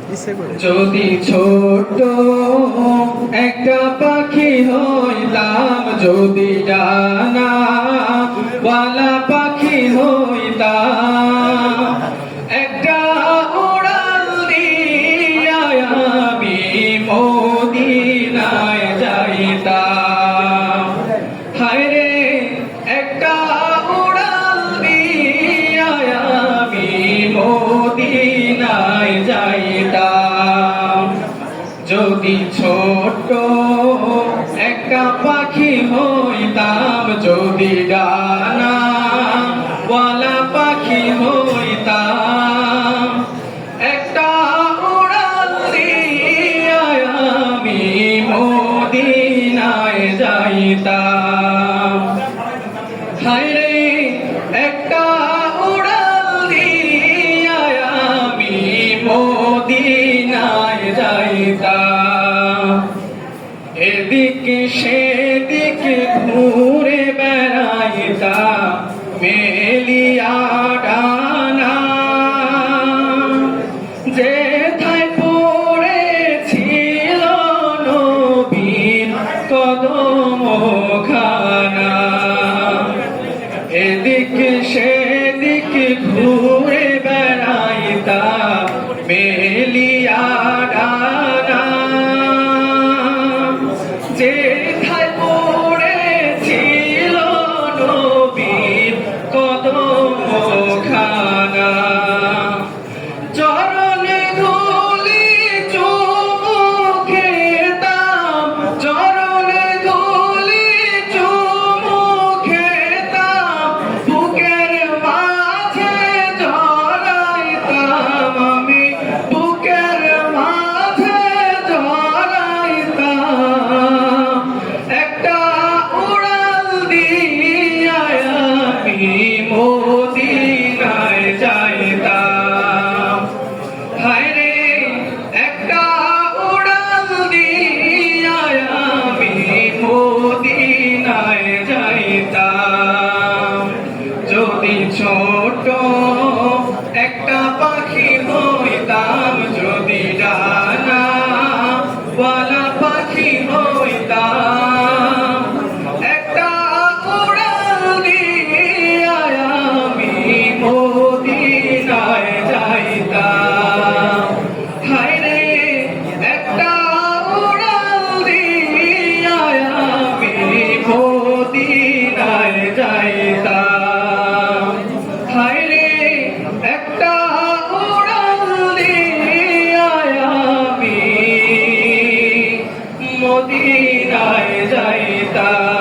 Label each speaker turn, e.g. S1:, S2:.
S1: যদি ছোট একটা পাখি হইতাম, যদি ডানা ওয়ালা পাখি হইতাম, একটা উড়াল দিয়া আমি মদিনায় যাইতাম। হায়রে একটা উড়াল দিয়া আমি মদিনায় যাইতাম। যদি ছোট একটা পাখি হইতাম, যদি ডানা ওয়ালা পাখি হইতাম, একটা উড়াল দিয়া আমি মদিনায় যাইতাম। হায়রে একটা উড়াল দিয়া আমি মদিনায় যাইতাম। এদিকে সেদিকে ঘুরে বেড়াইতাম মেলিয়া ডানা, যেথায় পড়েছিল নবীর কদম খানা। এদিকে সেদিকে ঘুরে বেড়াইতাম মেলিয়া ডানা, যেথায় পড়েছিল নবীর কদম খানা। চরণে ধুলি চুমু খেতাম, চরণে ধুলি চুমু খেতাম, বুকের মাঝে জড়াইতাম আমি, বুকের মাঝে জড়াইতাম। একটা উড়াল দিয়া আমি মদিনায় যাইতাম। হায়রে একটা উড়াল দিয়া আমি মদিনায় যাইতাম। যদি ছোট একটা পাখি হইতাম, যদি ডানা ওয়ালা পাখি হইতাম, একটা উড়াল দিয়া আমি মদিনায় যাইতাম। হায়রে একটা উড়াল দিয়া আমি মদিনায় যাইতাম। হায়রে একটা উড়াল দিয়া আমি মদিনায় যাইতাম।